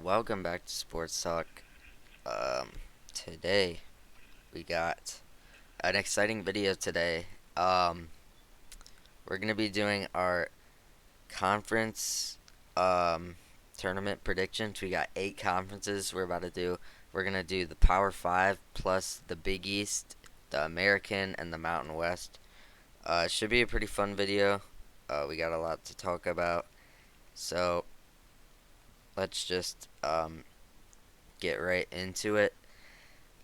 Welcome back to Sports Talk. Um, Today we got an exciting video today. We're gonna be doing our conference tournament predictions. We got 8 conferences we're about to do. We're gonna do the Power Five plus the Big East, the American, and the Mountain West. It should be a pretty fun video. We got a lot to talk about, so let's just get right into it.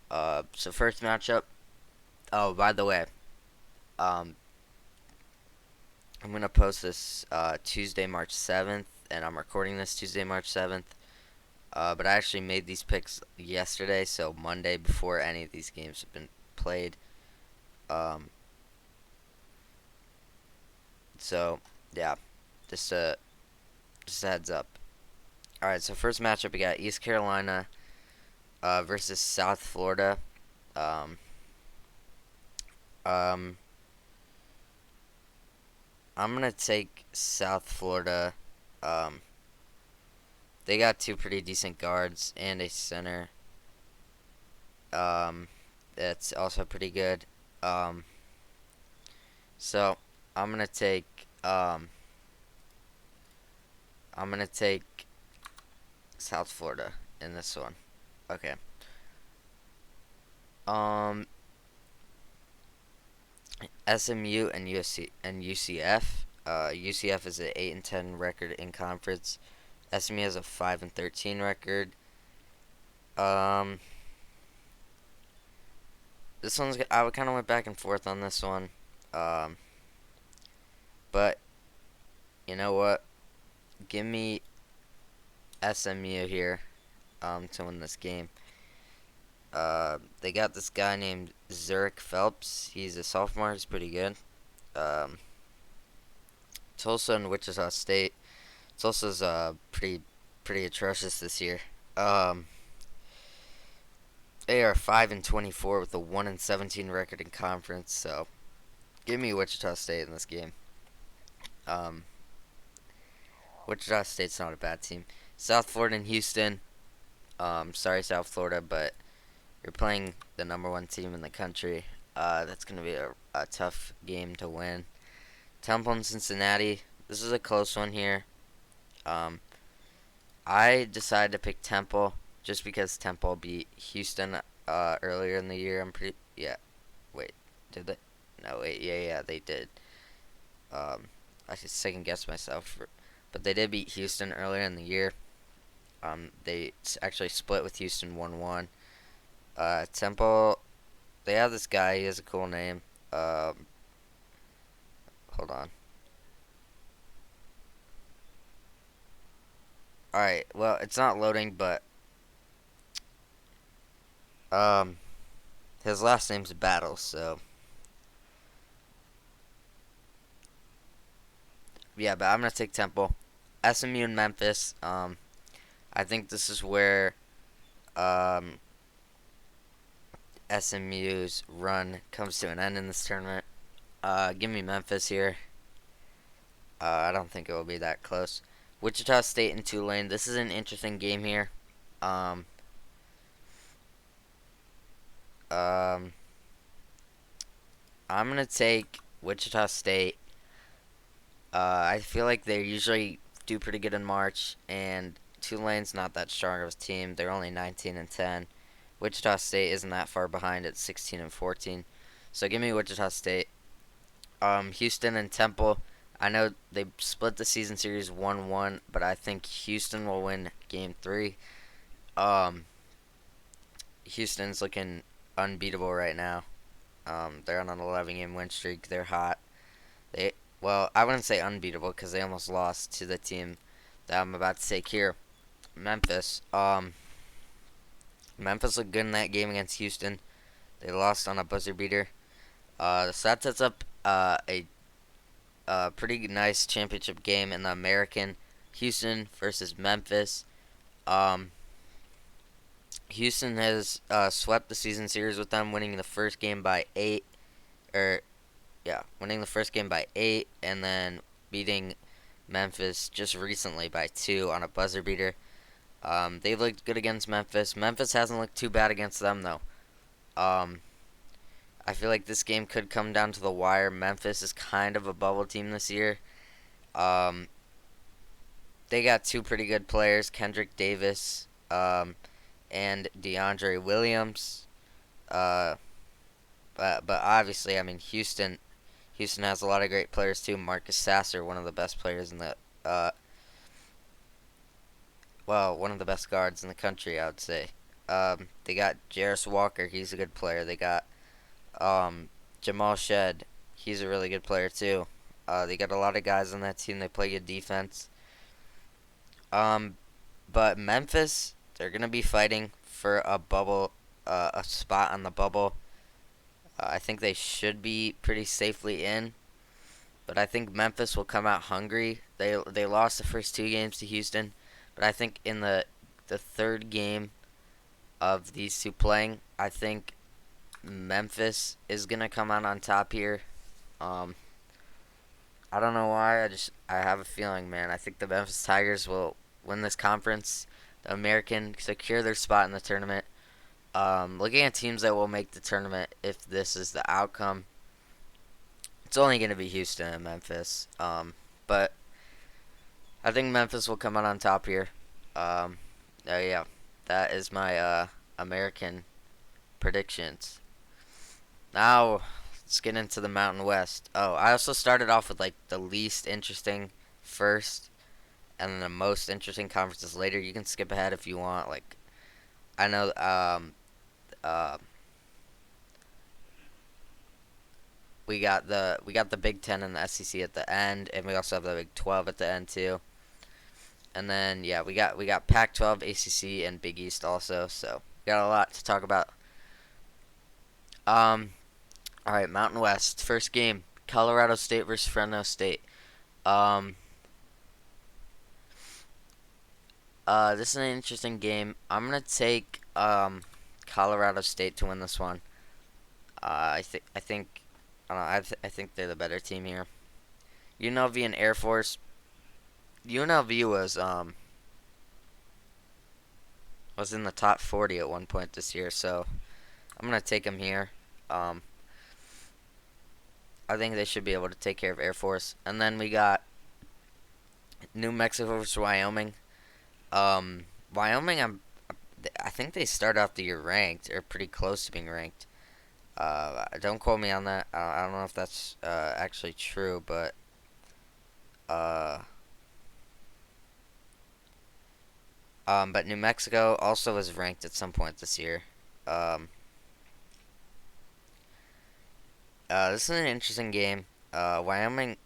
So first matchup. Oh, by the way, um, I'm gonna post this Tuesday, March 7th, and I'm recording this Tuesday, March 7th. But I actually made these picks yesterday, so Monday before any of these games have been played. Um, so yeah, just a heads up. All right, so first matchup we got East Carolina versus South Florida. Um, um, I'm gonna take South Florida. Um, they got two pretty decent guards and a center. That's also pretty good. Um, so I'm gonna take um, I'm gonna take South Florida in this one. Okay. Um, SMU and UCF. UCF is an 8-10 record in conference. SMU has a 5-13 record. Um, this one's I kind of went back and forth on this one. Um, but you know what? Give me SMU here to win this game. They got this guy named Zurich Phelps. He's a sophomore. He's pretty good. Um, Tulsa and Wichita State. Tulsa's pretty atrocious this year. Um, they are 5-24 with a 1-17 record in conference. So give me Wichita State in this game. Um, Wichita State's not a bad team. South Florida and Houston. Sorry, South Florida, but you're playing the number one team in the country. That's going to be a tough game to win. Temple and Cincinnati. This is a close one here. Um, I decided to pick Temple just because Temple beat Houston earlier in the year. Yeah. Wait, did they? No, wait. Yeah, they did. I should second guess myself, but they did beat Houston earlier in the year. They actually split with Houston 1-1. Temple, they have this guy. He has a cool name. Hold on. All right. Well, it's not loading, but um, his last name's Battle. So yeah, but I'm gonna take Temple. SMU and Memphis. I think this is where um SMU's run comes to an end in this tournament. Give me Memphis here. I don't think it will be that close. Wichita State and Tulane. This is an interesting game here. Um, um, I'm gonna take Wichita State. I feel like they usually do pretty good in March, and Tulane's not that strong of a team. They're only 19-10. Wichita State isn't that far behind at 16-14. So give me Wichita State. Houston and Temple. I know they split the season series 1-1, but I think Houston will win game 3. Um, Houston's looking unbeatable right now. They're on an 11-game win streak. They're hot. Well, I wouldn't say unbeatable because they almost lost to the team that I'm about to take here, Memphis. Memphis looked good in that game against Houston. They lost on a buzzer beater. So that sets up a pretty nice championship game in the American. Houston versus Memphis. Um, Houston has swept the season series with them, winning the first game by 8. Winning the first game by 8, and then beating Memphis just recently by 2 on a buzzer beater. They looked good against Memphis. Memphis hasn't looked too bad against them though. Um, I feel like this game could come down to the wire. Memphis is kind of a bubble team this year. Um, they got two pretty good players, Kendrick Davis, and DeAndre Williams. Uh, but obviously, I mean Houston has a lot of great players too. Marcus Sasser, one of the best players in the uh, one of the best guards in the country, I would say. They got Jarris Walker, he's a good player. They got um, Jamal Shed, he's a really good player too. They got a lot of guys on that team. They play good defense. Um, but Memphis, they're gonna be fighting for a spot on the bubble. I think they should be pretty safely in, but I think Memphis will come out hungry. They lost the first two games to Houston, but I think in the third game of these two playing, I think Memphis is gonna come out on top here. Um, I don't know why. I have a feeling, man. I think the Memphis Tigers will win this conference. The American secure their spot in the tournament. Looking at teams that will make the tournament, if this is the outcome, it's only going to be Houston and Memphis. But I think Memphis will come out on top here. Yeah, that is my American predictions. Now let's get into the Mountain West. Oh, I also started off with like the least interesting first, and then the most interesting conferences later. You can skip ahead if you want. Like I know, uh, we got the Big Ten and the SEC at the end, and we also have the Big 12 at the end too. And then yeah, we got Pac-12, ACC, and Big East also. So we got a lot to talk about. Um, all right, Mountain West first game: Colorado State versus Fresno State. Um, this is an interesting game. I'm gonna take Colorado State to win this one. I think they're the better team here. UNLV and Air Force. UNLV was in the top 40 at one point this year, so I'm gonna take them here. Um, I think they should be able to take care of Air Force, and then we got New Mexico versus Wyoming. Wyoming, I think they start off the year ranked or pretty close to being ranked. Don't quote me on that. I don't know if that's actually true, but uh, but New Mexico also was ranked at some point this year. Um, this is an interesting game. Wyoming,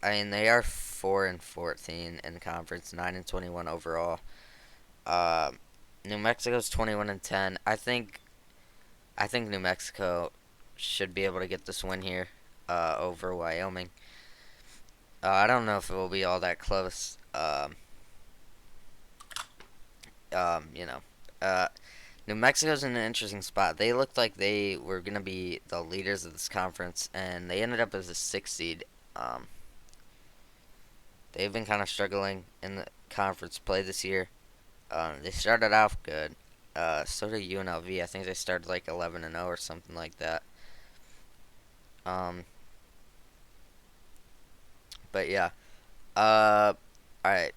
I mean, they are 4-14 in conference, 9-21 overall. Uh, New Mexico's 21-10. I think New Mexico should be able to get this win here over Wyoming. I don't know if it will be all that close. You know, uh, New Mexico's in an interesting spot. They looked like they were gonna be the leaders of this conference, and they ended up as a sixth seed. Um, they've been kind of struggling in the conference play this year. They started off good. So did UNLV. I think they started like 11-0 or something like that. Um, but yeah. All right.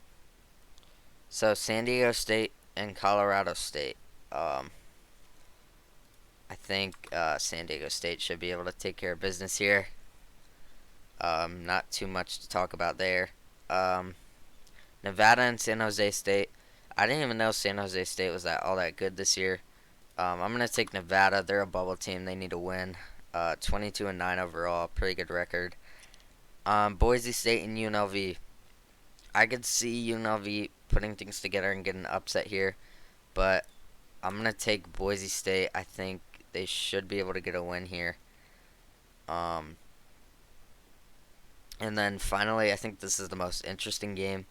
So San Diego State and Colorado State. Um, I think San Diego State should be able to take care of business here. Not too much to talk about there. Um, Nevada and San Jose State. I didn't even know San Jose State was all that good this year. I'm gonna take Nevada. They're a bubble team. They need to win. 22-9 overall, pretty good record. Boise State and UNLV. I could see UNLV putting things together and getting an upset here, but I'm gonna take Boise State. I think they should be able to get a win here. Um, and then finally, I think this is the most interesting game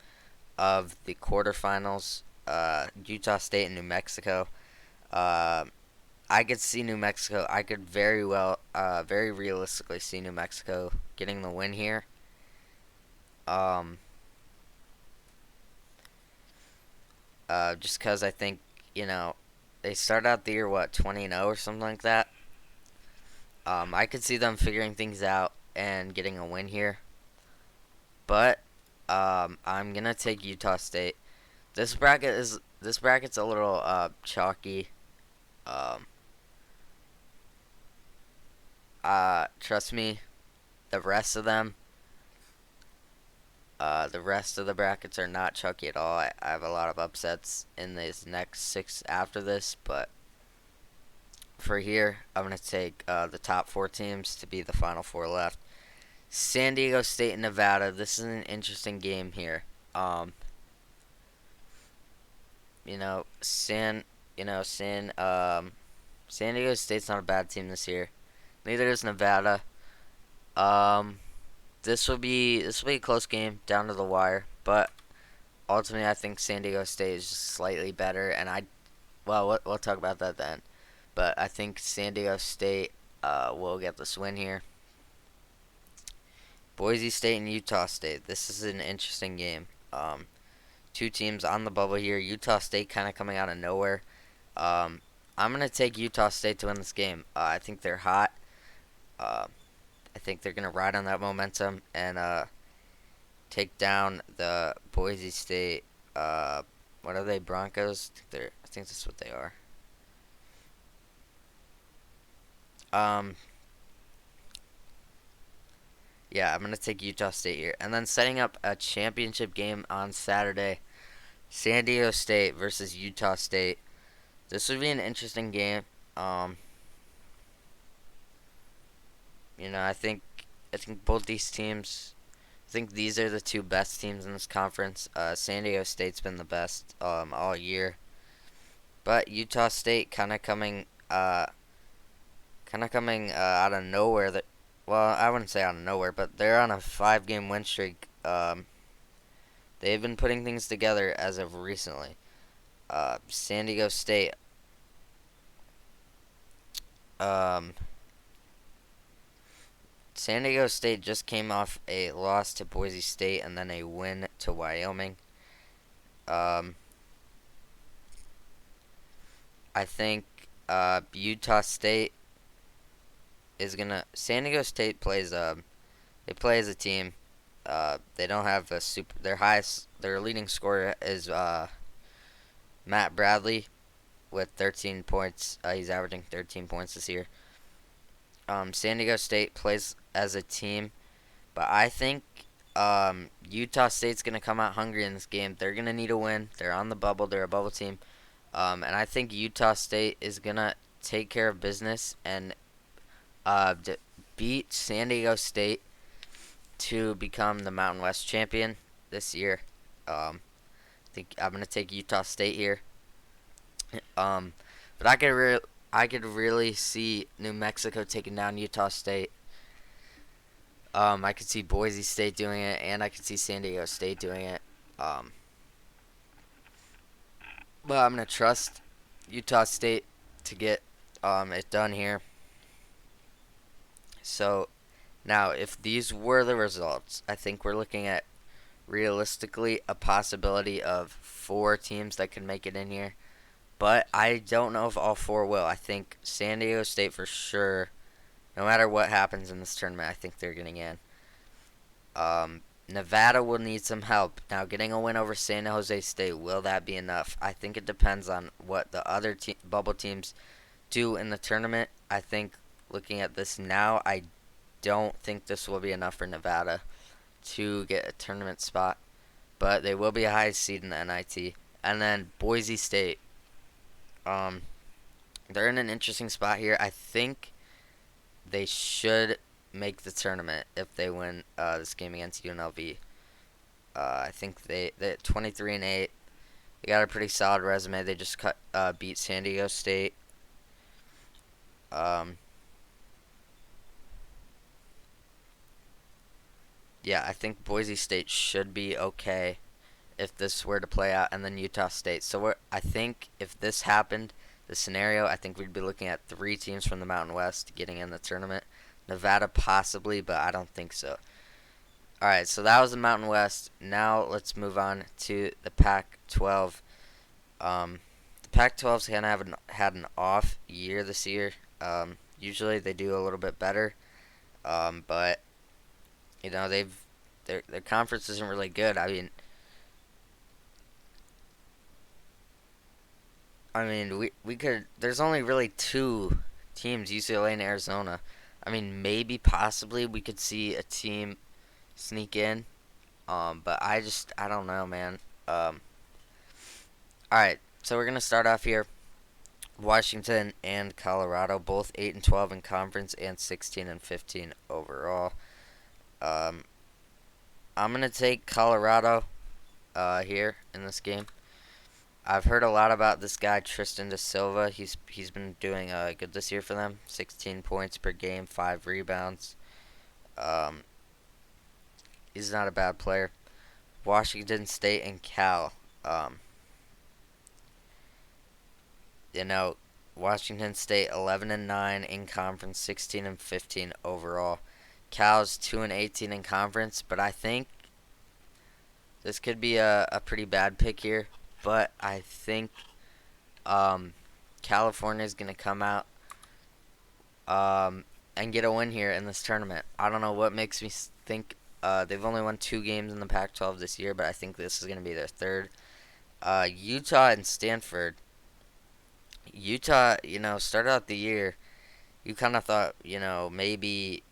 of the quarterfinals. Utah State and New Mexico. Uh, I could see New Mexico. I could very realistically see New Mexico getting the win here. Um, just because I think you know they start out the year what 20-0 or something like that. I could see them figuring things out and getting a win here, but I'm gonna take Utah State. This bracket's a little chalky. Um, Trust me, the rest of them, the rest of the brackets are not chalky at all. I have a lot of upsets in these next six after this, but for here, I'm gonna take the top four teams to be the final four left. San Diego State and Nevada. This is an interesting game here. Um, you know, San, you know, San Diego State's not a bad team this year. Neither is Nevada. Um, this will be a close game down to the wire, but ultimately I think San Diego State is just slightly better, and we'll talk about that then. But I think San Diego State will get this win here. Boise State and Utah State. This is an interesting game. Two teams on the bubble here. Utah State kind of coming out of nowhere. Um, I'm gonna take Utah State to win this game. I think they're hot. Uh, I think they're gonna ride on that momentum and take down the Boise State. What are they? Broncos? I think that's what they are. Um, yeah, I'm gonna take Utah State here, and then setting up a championship game on Saturday. San Diego State versus Utah State. This would be an interesting game. Um, I think both these teams. I think these are the two best teams in this conference. San Diego State's been the best all year, but Utah State kind of coming out of nowhere. Well, I wouldn't say out of nowhere, but they're on a five-game win streak. They've been putting things together as of recently. San Diego State. Um, San Diego State just came off a loss to Boise State and then a win to Wyoming. Um, I think Utah State is gonna. San Diego State plays. They play as a team. They don't have a super. Their leading scorer is Matt Bradley with 13 points. He's averaging 13 points this year. San Diego State plays as a team, but I think Utah State's gonna come out hungry in this game. They're gonna need a win. They're on the bubble. They're a bubble team, and I think Utah State is gonna take care of business and beat San Diego State to become the Mountain West champion this year. I think I'm gonna take Utah State here. Um, but I could really see New Mexico taking down Utah State. I could see Boise State doing it, and I could see San Diego State doing it. Um, but I'm gonna trust Utah State to get it done here. So now, if these were the results, I think we're looking at realistically a possibility of four teams that can make it in here. But I don't know if all four will. I think San Diego State for sure. No matter what happens in this tournament, I think they're getting in. Nevada will need some help. Now, getting a win over San Jose State, will that be enough? I think it depends on what the other bubble teams do in the tournament. I think looking at this now, I don't think this will be enough for Nevada to get a tournament spot. But they will be a high seed in the NIT. And then Boise State. They're in an interesting spot here. I think they should make the tournament if they win this game against UNLV. I think they 23-8. They got a pretty solid resume. They just beat San Diego State. Yeah, I think Boise State should be okay if this were to play out, and then Utah State. So I think if this happened, the scenario, I think we'd be looking at three teams from the Mountain West getting in the tournament. Nevada possibly, but I don't think so. Alright, so that was the Mountain West. Now let's move on to the Pac-12. The Pac-12's kind of had an off year this year. Usually they do a little bit better, but you know their conference isn't really good. I mean we could. There's only really two teams, UCLA and Arizona. I mean maybe possibly we could see a team sneak in. But I don't know, man. All right, so we're gonna start off here. Washington and Colorado, both 8-12 in conference and 16-15 overall. Um, I'm gonna take Colorado here in this game. I've heard a lot about this guy Tristan da Silva. He's been doing good this year for them. 16 points per game, 5 rebounds. Um, he's not a bad player. Washington State and Cal. Um, you know, Washington State 11-9 in conference, 16-15 overall. Cal's 2-18 in conference, but I think this could be a pretty bad pick here. But I think California is gonna come out and get a win here in this tournament. I don't know what makes me think they've only won 2 games in the Pac-12 this year, but I think this is gonna be their third. Utah and Stanford. Utah, started out the year. You kind of thought, maybe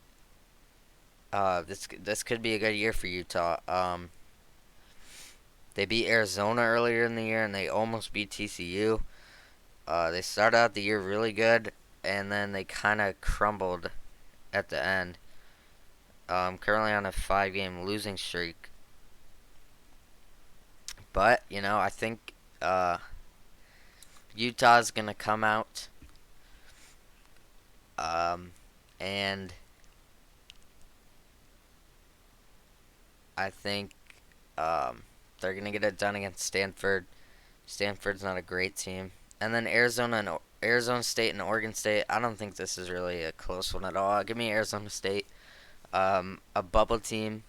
this could be a good year for Utah. They beat Arizona earlier in the year, and they almost beat TCU. They started out the year really good, and then they kind of crumbled at the end. Currently on a 5-game losing streak. But, I think Utah's going to come out. And I think they're going to get it done against Stanford. Stanford's not a great team. And then Arizona State and Oregon State. I don't think this is really a close one at all. Give me Arizona State. A bubble team.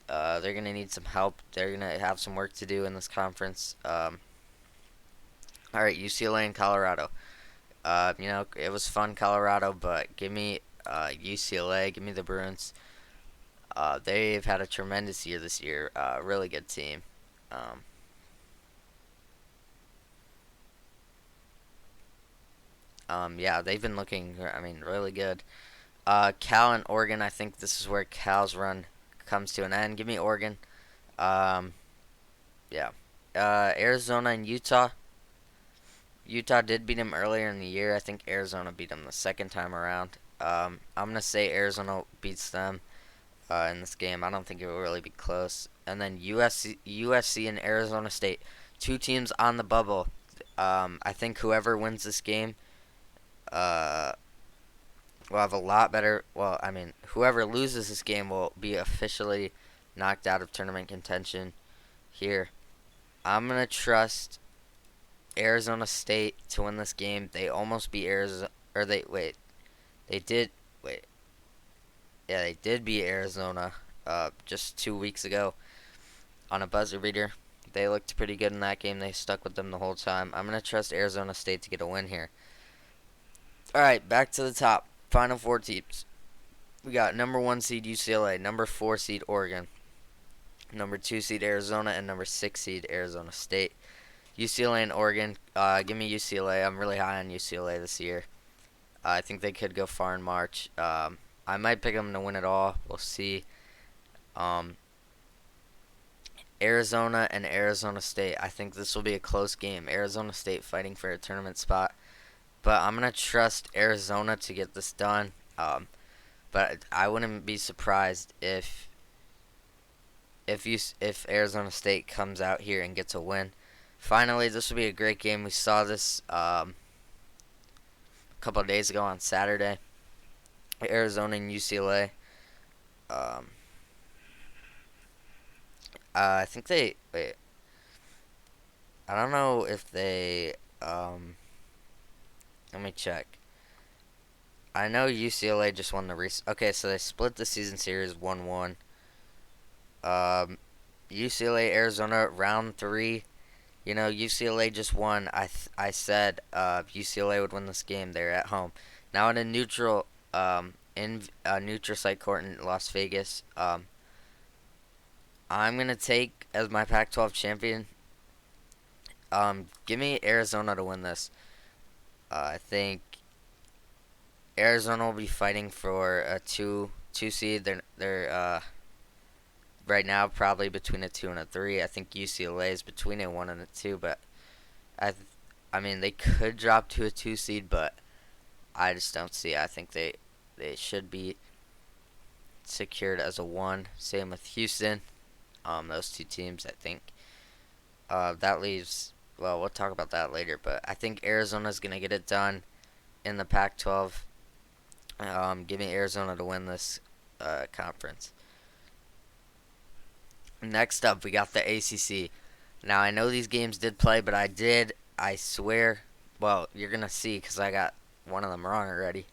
They're going to need some help. They're going to have some work to do in this conference. Alright, UCLA and Colorado. It was fun, Colorado, but give me UCLA. Give me the Bruins. They've had a tremendous year this year. Really good team. Yeah, they've been looking, really good. Cal and Oregon, I think this is where Cal's run comes to an end. Give me Oregon. Um, yeah. Arizona and Utah. Utah did beat them earlier in the year. I think Arizona beat them the second time around. I'm going to say Arizona beats them in this game. I don't think it will really be close. And then USC and Arizona State. 2 teams on the bubble. I think whoever wins this game uh, will have a lot better. Well, whoever loses this game will be officially knocked out of tournament contention here. I'm going to trust Arizona State to win this game. They almost beat Arizona. Or They did. Wait. Yeah, they did beat Arizona just 2 weeks ago on a buzzer beater. They looked pretty good in that game. They stuck with them the whole time. I'm going to trust Arizona State to get a win here. Alright, back to the top. Final 4 teams. We got number 1 seed UCLA, number 4 seed Oregon, number 2 seed Arizona, and number 6 seed Arizona State. UCLA and Oregon. Give me UCLA. I'm really high on UCLA this year. I think they could go far in March. I might pick them to win it all. We'll see. Arizona and Arizona State. I think this will be a close game. Arizona State fighting for a tournament spot. But I'm going to trust Arizona to get this done. But I wouldn't be surprised if Arizona State comes out here and gets a win. Finally, this will be a great game. We saw this a couple of days ago on Saturday. Arizona and UCLA. I think they wait. I don't know if they. Let me check. I know UCLA just won the race. Okay, so they split the season series 1-1. UCLA Arizona round 3. UCLA just won. I said UCLA would win this game. They're at home now in a in a neutral site court in Las Vegas. I'm gonna take as my Pac-12 champion. Give me Arizona to win this. I think Arizona will be fighting for a two seed. They're right now probably between a 2 and a 3. I think UCLA is between a 1 and a 2, but I th- I mean they could drop to a 2 seed, but I just don't see it. I think they should be secured as a 1. Same with Houston. Those two teams, I think. That leaves. Well, we'll talk about that later, but I think Arizona's gonna get it done in the Pac-12. Give me Arizona to win this conference. Next up, we got the ACC. Now I know these games did play, but I swear. Well, you're gonna see because I got one of them wrong already.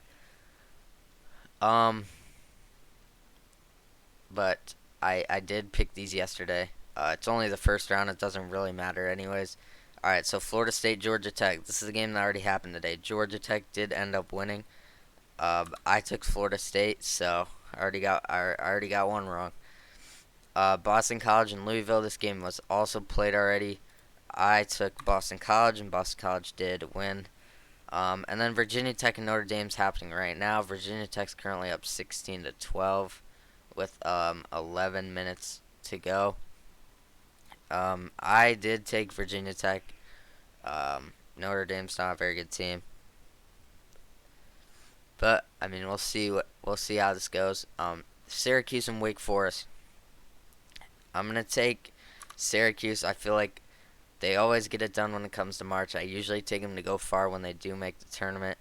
Um, but I did pick these yesterday. It's only the first round. It doesn't really matter anyways. All right, so Florida State, Georgia Tech. This is a game that already happened today. Georgia Tech did end up winning. I took Florida State, so I already got one wrong. Boston College and Louisville. This game was also played already. I took Boston College, and Boston College did win. And then Virginia Tech and Notre Dame's happening right now. Virginia Tech's currently up 16 to 12 with 11 minutes to go. I did take Virginia Tech. Notre Dame's not a very good team, but I mean we'll see how this goes. Syracuse and Wake Forest. I'm gonna take Syracuse. I feel like they always get it done when it comes to March. I usually take them to go far when they do make the tournament.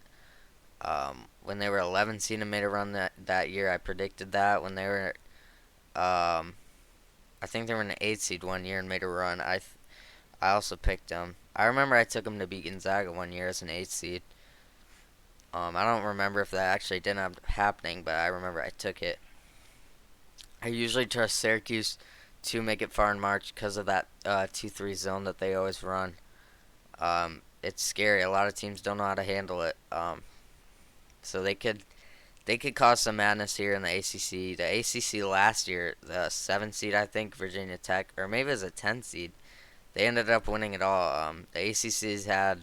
When they were 11 seed and made a run that year, I predicted that. When they were, I think they were an 8 seed one year and made a run. I also picked them. I remember I took them to beat Gonzaga one year as an 8 seed. I don't remember if that actually did end up happening, but I remember I took it. I usually trust Syracuse to make it far in March because of that 2-3 zone that they always run. It's scary. A lot of teams don't know how to handle it. So they could cause some madness here in the ACC. The ACC last year, the 7 seed I think Virginia Tech, or maybe it was a 10 seed. They ended up winning it all. The ACC's had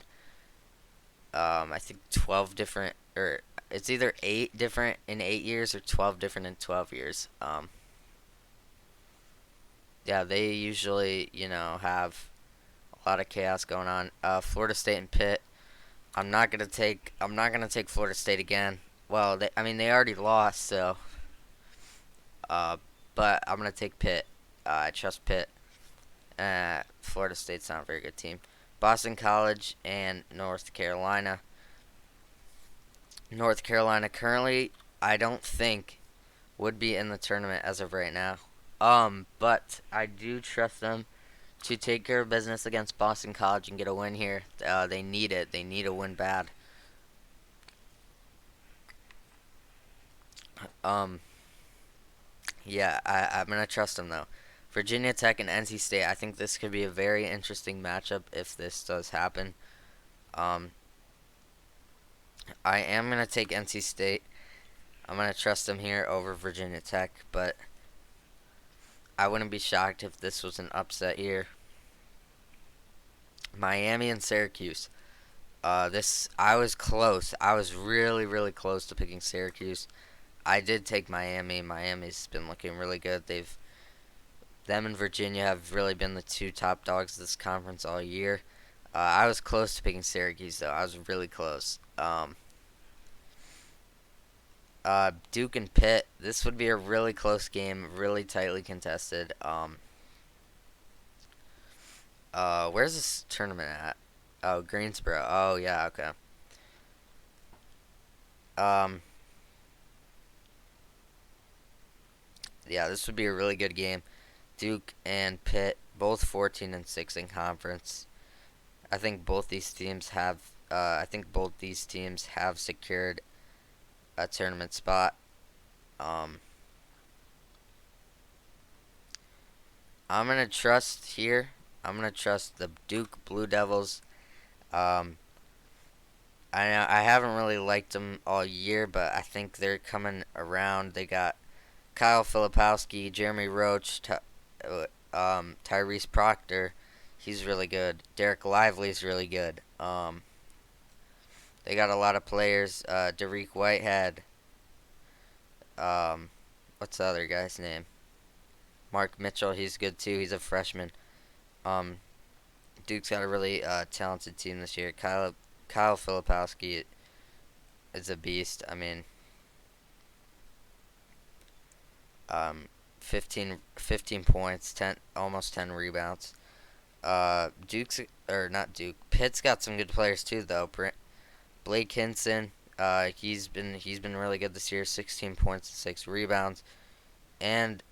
I think 12 different, or it's either 8 different in 8 years or 12 different in 12 years. Yeah, they usually have a lot of chaos going on. Florida State and Pitt. I'm not gonna take Florida State again. Well, I mean they already lost, so uh, but I'm gonna take Pitt. I trust Pitt. Florida State's not a very good team. Boston College and North Carolina. North Carolina currently, I don't think would be in the tournament as of right now. But I do trust them to take care of business against Boston College and get a win here. They need it. They need a win bad. Um, yeah, I'm gonna trust them though. Virginia Tech and NC State. I think this could be a very interesting matchup if this does happen. Um, I am gonna take NC State. I'm gonna trust them here over Virginia Tech, but I wouldn't be shocked if this was an upset here. Miami and Syracuse. This I was close. I was really, really close to picking Syracuse. I did take Miami. Miami's been looking really good. Them and Virginia have really been the two top dogs of this conference all year. I was close to picking Syracuse though. I was really close. Duke and Pitt. This would be a really close game, really tightly contested. Where's this tournament at? Oh, Greensboro. Oh yeah, okay. Um, yeah, this would be a really good game. Duke and Pitt, both 14 and 6 in conference. I think both these teams have. I think both these teams have secured a tournament spot. Um, I'm gonna trust here. I'm gonna trust the Duke Blue Devils. Um, I haven't really liked them all year, but I think they're coming around. They got Kyle Filipowski, Jeremy Roach, Tyrese Proctor. He's really good. Derek Lively's really good. They got a lot of players. Derek Whitehead. Um, what's the other guy's name? Mark Mitchell. He's good too. He's a freshman. Um, Duke's got a really talented team this year. Kyle Filipowski is a beast. I mean, um, 15 points, 10 almost 10 rebounds. Duke's or not Duke. Pitt's got some good players too though. Blake Hinson, he's been really good this year. 16 points and 6 rebounds. And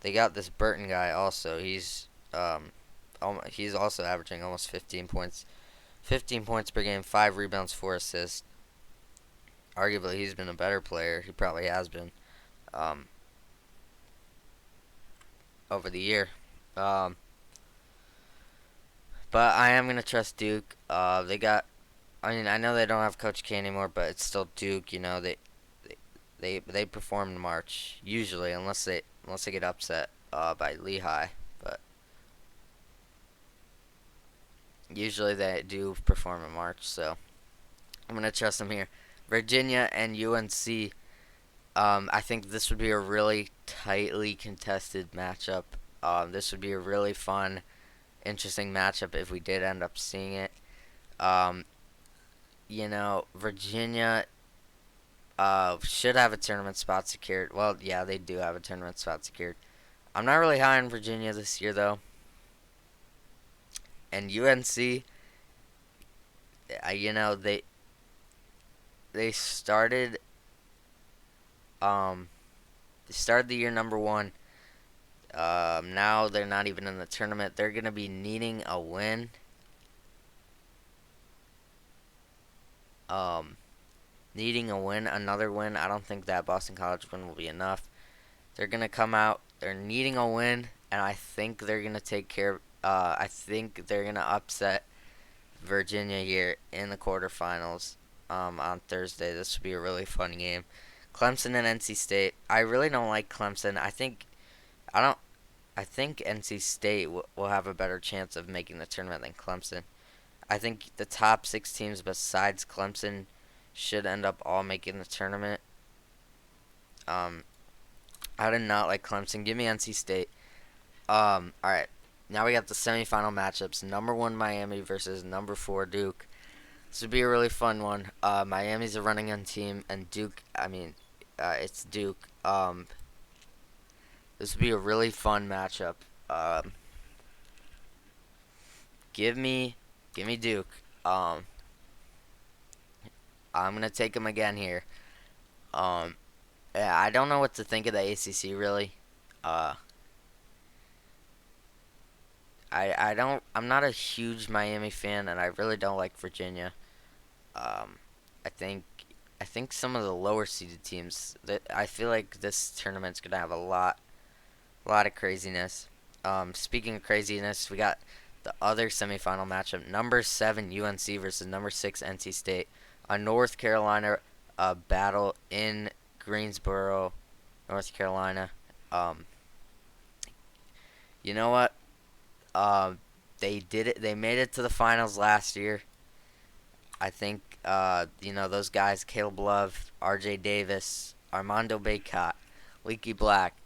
they got this Burton guy also. He's also averaging almost 15 points. 15 points per game, 5 rebounds, 4 assists. Arguably, he's been a better player. He probably has been um, over the year. Um, but I am gonna trust Duke. They got. I mean, I know they don't have Coach K anymore, but it's still Duke. You know, they perform in March usually, unless they get upset by Lehigh. But usually they do perform in March, so I'm gonna trust them here. Virginia and UNC. I think this would be a really tightly contested matchup. This would be a really fun, interesting matchup if we did end up seeing it. Um, Virginia should have a tournament spot secured. Well, yeah, they do have a tournament spot secured. I'm not really high on Virginia this year, though. And UNC, you know, they started um they started the year number one. Now they're not even in the tournament. They're gonna be needing a win. Um, Needing a win, another win. I don't think that Boston College win will be enough. They're gonna come out. They're needing a win, and I think they're gonna take care. I think they're gonna upset Virginia here in the quarterfinals. On Thursday. This will be a really fun game. Clemson and NC State. I really don't like Clemson. I don't. I think NC State will have a better chance of making the tournament than Clemson. I think the top 6 teams besides Clemson should end up all making the tournament. Um, I did not like Clemson. Give me NC State. All right. Now we got the semifinal matchups. Number 1 Miami versus number 4 Duke. This would be a really fun one. Miami's a running gun team, and Duke. I mean, it's Duke. This would be a really fun matchup. Um, give me Duke. Um, I'm gonna take them again here. Um, yeah, I don't know what to think of the ACC really. Uh, I don't. I'm not a huge Miami fan, and I really don't like Virginia. Um, I think I think some of the lower seeded teams that I feel like this tournament's gonna have a lot of craziness. Speaking of craziness, we got the other semifinal matchup: number 7 UNC versus number 6 NC State. A North Carolina battle in Greensboro, North Carolina. Um, you know what? They did it. They made it to the finals last year. I think those guys: Caleb Love, R.J. Davis, Armando Bacot, Leaky Black.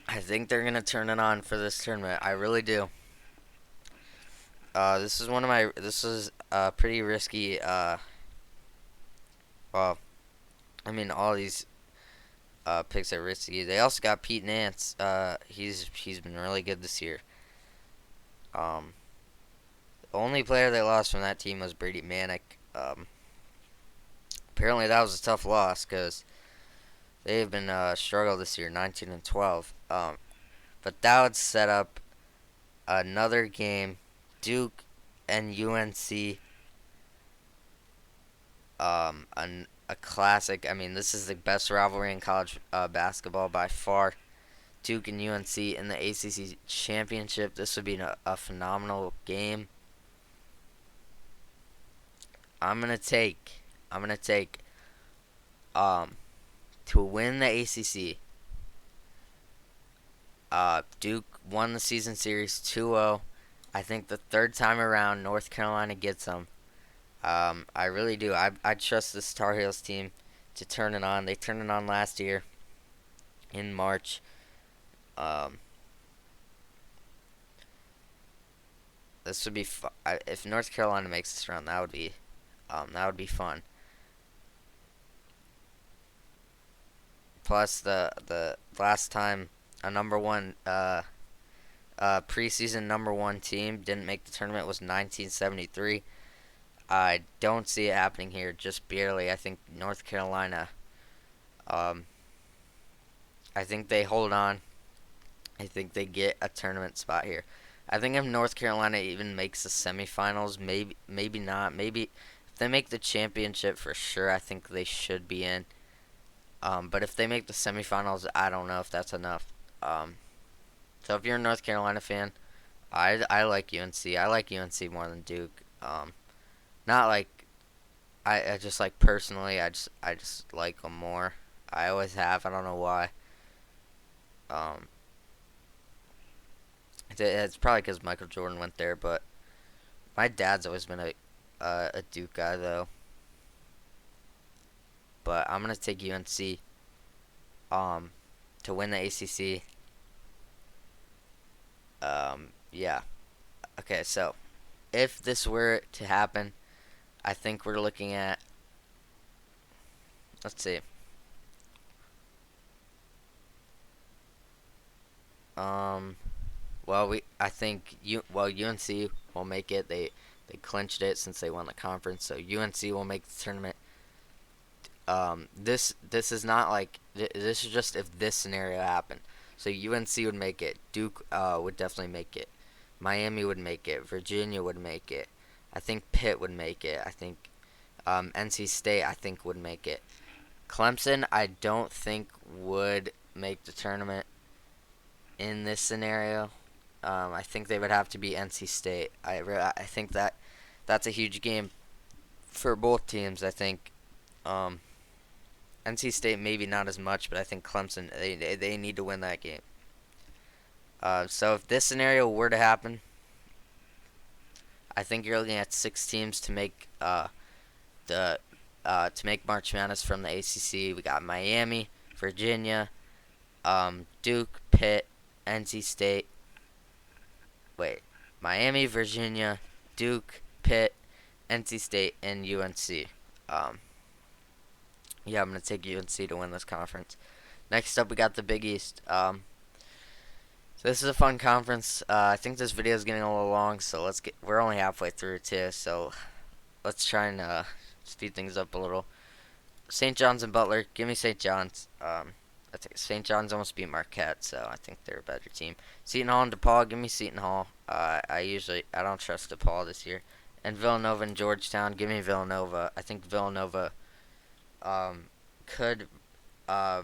I think they're gonna turn it on for this tournament. I really do. This is one of my. This is pretty risky. Well, I mean, all these picks are risky. They also got Pete Nance. He's been really good this year. Um, the only player they lost from that team was Brady Manick. Apparently that was a tough loss because they've been struggled this year, 19 and 12. But that would set up another game, Duke and UNC. A classic. I mean, this is the best rivalry in college basketball by far. Duke and UNC in the ACC championship. This would be a phenomenal game. I'm gonna take. I'm gonna take. To win the ACC. Duke won the season series 2-0. I think the third time around, North Carolina gets them. I really do. I trust this Tar Heels team to turn it on. They turned it on last year in March. Um, this would be if North Carolina makes this round. That would be fun. Plus the last time a number one preseason number one team didn't make the tournament was 1973. I don't see it happening here, just barely. I think North Carolina. Um, I think they hold on. I think they get a tournament spot here. I think if North Carolina even makes the semifinals, maybe not. Maybe if they make the championship for sure, I think they should be in. But if they make the semifinals, I don't know if that's enough. Um, so if you're a North Carolina fan, I like UNC. I like UNC more than Duke. Not like I just like personally. I just like them more. I always have. I don't know why. Um, it's probably because Michael Jordan went there, but my dad's always been a Duke guy though. But I'm gonna take UNC um to win the ACC. Yeah. Okay, so if this were to happen, I think we're looking at, let's see. Um well, I think UNC will make it. They clinched it since they won the conference. So UNC will make the tournament. This is not like this is just if this scenario happened. So UNC would make it. Duke would definitely make it. Miami would make it. Virginia would make it. I think Pitt would make it. I think NC State I think would make it. Clemson I don't think would make the tournament in this scenario. I think they would have to be NC State. I think that's a huge game for both teams. I think NC State maybe not as much, but I think Clemson they need to win that game. So if this scenario were to happen, I think you're looking at 6 teams to make the to make March Madness from the ACC. We got Miami, Virginia, Duke, Pitt, NC State. Wait, Miami, Virginia, Duke, Pitt, NC State, and UNC. Yeah, I'm gonna take UNC to win this conference. Next up, we got the Big East. So this is a fun conference. I think this video is getting a little long, so we're only halfway through too, so let's try and speed things up a little. St. John's and Butler, give me St. John's. I think St. John's almost beat Marquette, so I think they're a better team. Seton Hall and DePaul, give me Seton Hall. I don't trust DePaul this year. And Villanova and Georgetown, give me Villanova. I think Villanova could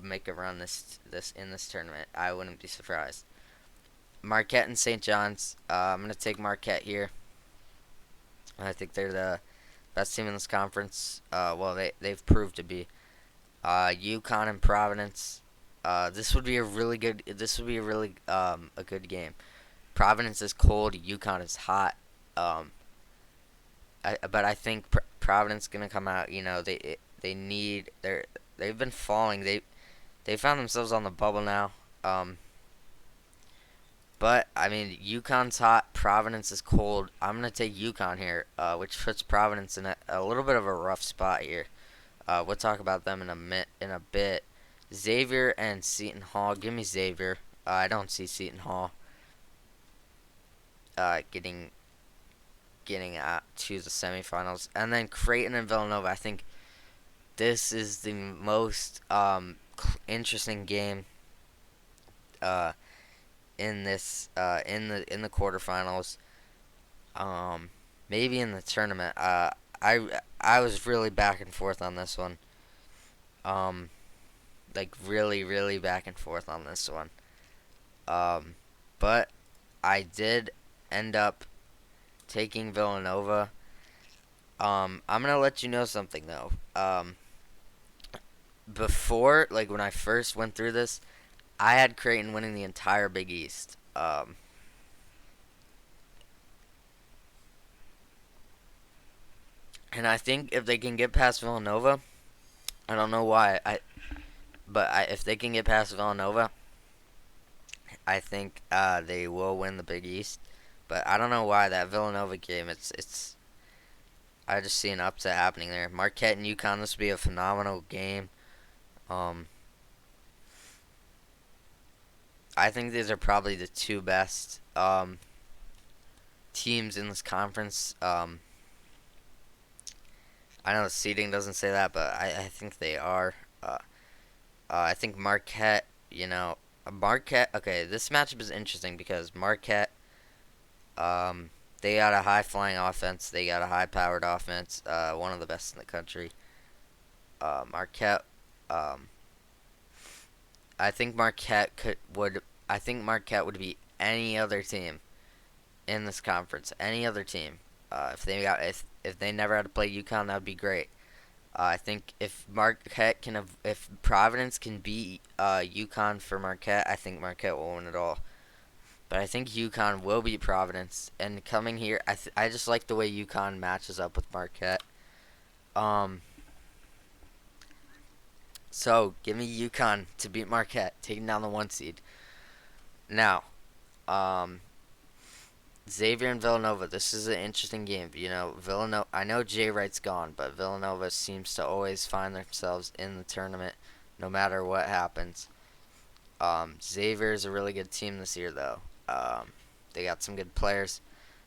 make a run in this tournament. I wouldn't be surprised. Marquette and St. John's. I'm gonna take Marquette here. I think they're the best team in this conference. Well, they've proved to be. UConn and Providence. This would be a really good. This would be a good game. Providence is cold. UConn is hot. But I think Providence gonna come out. You know they've been falling. They found themselves on the bubble now. But I mean UConn's hot. Providence is cold. I'm gonna take UConn here, which puts Providence in a little bit of a rough spot here. We'll talk about them in a bit. Xavier and Seton Hall. Give me Xavier. I don't see Seton Hall getting out to the semifinals. And then Creighton and Villanova. I think this is the most interesting game in the quarterfinals. Maybe in the tournament. I was really back and forth on this one. Like really back and forth on this one. Um, but I did end up taking Villanova. I'm gonna let you know something though. Before, like when I first went through this, I had Creighton winning the entire Big East. And I think if they can get past Villanova, I don't know why, if they can get past Villanova, I think they will win the Big East. But I don't know why that Villanova game. It's I just see an upset happening there. Marquette and UConn. This would be a phenomenal game. Um, I think these are probably the two best teams in this conference. I know the seeding doesn't say that, but I think they are. I think Marquette. Marquette. Okay, this matchup is interesting because Marquette. Um, they got a high flying offense. They got a high powered offense. One of the best in the country. Marquette. Um, I think Marquette could would. I think Marquette would be any other team in this conference. Any other team. If they never had to play UConn, that would be great. I think if Providence can beat UConn for Marquette, I think Marquette will win it all. But I think UConn will beat Providence. And coming here, I just like the way UConn matches up with Marquette. Um, so give me UConn to beat Marquette, taking down the 1 seed. Now, um, Xavier and Villanova. This is an interesting game. Villanova. I know Jay Wright's gone, but Villanova seems to always find themselves in the tournament, no matter what happens. Xavier is a really good team this year, though. They got some good players.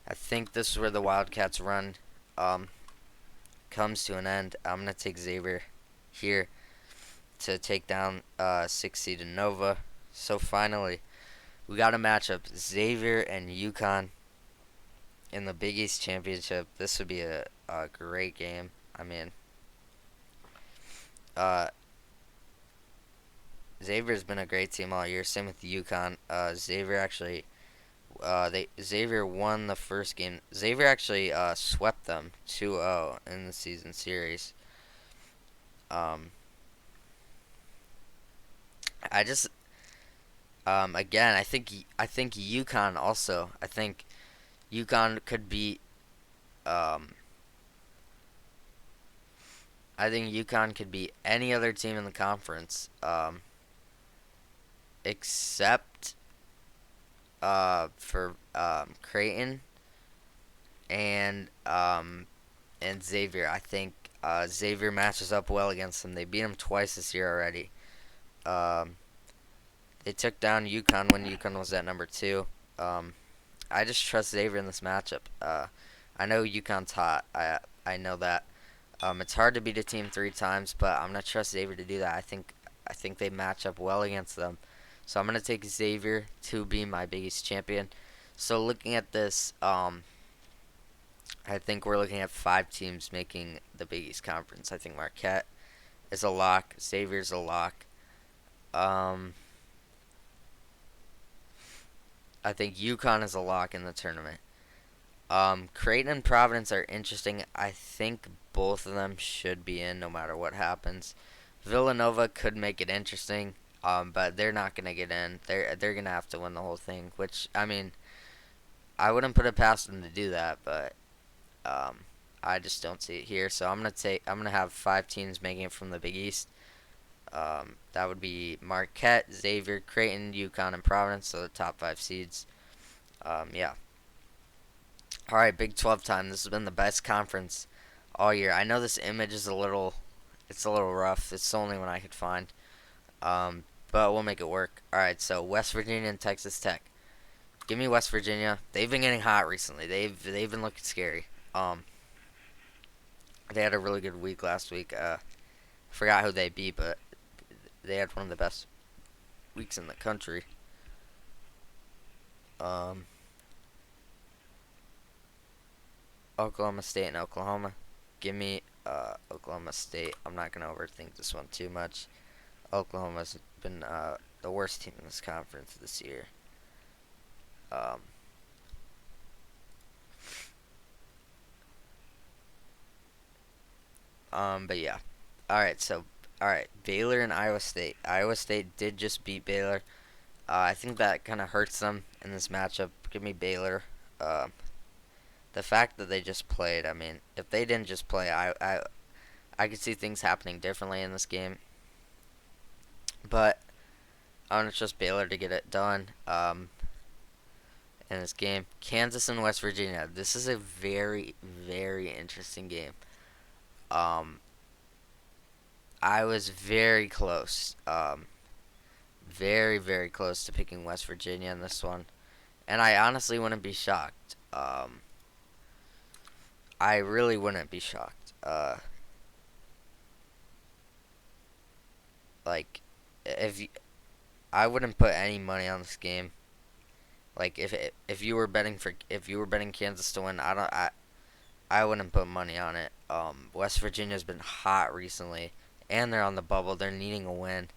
I think this is where the Wildcats' run um, comes to an end. I'm gonna take Xavier here to take down 6 seed Nova. So finally, we got a matchup: Xavier and UConn in the Big East Championship. This would be a great game. I mean, uh, Xavier's been a great team all year. Same with UConn. Xavier won the first game. Xavier actually swept them 2-0 in the season series. Um, I just again, I think UConn also. I think UConn could beat um I think UConn could beat any other team in the conference, except for Creighton and Xavier. I think Xavier matches up well against them. They beat them twice this year already. Um, they took down UConn when UConn was at number 2. Um, I just trust Xavier in this matchup. I know UConn's hot. I know that. It's hard to beat a team 3 times, but I'm gonna trust Xavier to do that. I think they match up well against them. So I'm gonna take Xavier to be my biggest champion. So looking at this, I think we're looking at 5 teams making the Big East Conference. I think Marquette is a lock. Xavier's a lock. Um, I think UConn is a lock in the tournament. Creighton and Providence are interesting. I think both of them should be in no matter what happens. Villanova could make it interesting, but they're not gonna get in. They're gonna have to win the whole thing. Which I mean, I wouldn't put it past them to do that, but um, I just don't see it here. So I'm gonna have 5 teams making it from the Big East. That would be Marquette, Xavier, Creighton, UConn, and Providence. So the top 5 seeds. Yeah. All right, Big 12 time. This has been the best conference all year. I know this image is it's a little rough. It's the only one I could find. Um, but we'll make it work. All right, so West Virginia and Texas Tech. Give me West Virginia. They've been getting hot recently. They've been looking scary. They had a really good week last week. Forgot who they beat, but they had one of the best weeks in the country. Um, Oklahoma State and Oklahoma. Give me Oklahoma State. I'm not gonna overthink this one too much. Oklahoma's been the worst team in this conference this year. But yeah. All right. So, all right. Baylor and Iowa State. Iowa State did just beat Baylor. I think that kind of hurts them in this matchup. Give me Baylor. Uh, the fact that they just played. I mean, if they didn't just play, I could see things happening differently in this game. But I'm gonna trust Baylor to get it done. In this game, Kansas and West Virginia. This is a very, very interesting game. Um, I was very close. Very, very close to picking West Virginia in this one, and I honestly wouldn't be shocked. I really wouldn't be shocked. Like, if y- I wouldn't put any money on this game. Like, if you were betting Kansas to win, I wouldn't put money on it. West Virginia's been hot recently, and they're on the bubble. They're needing a win.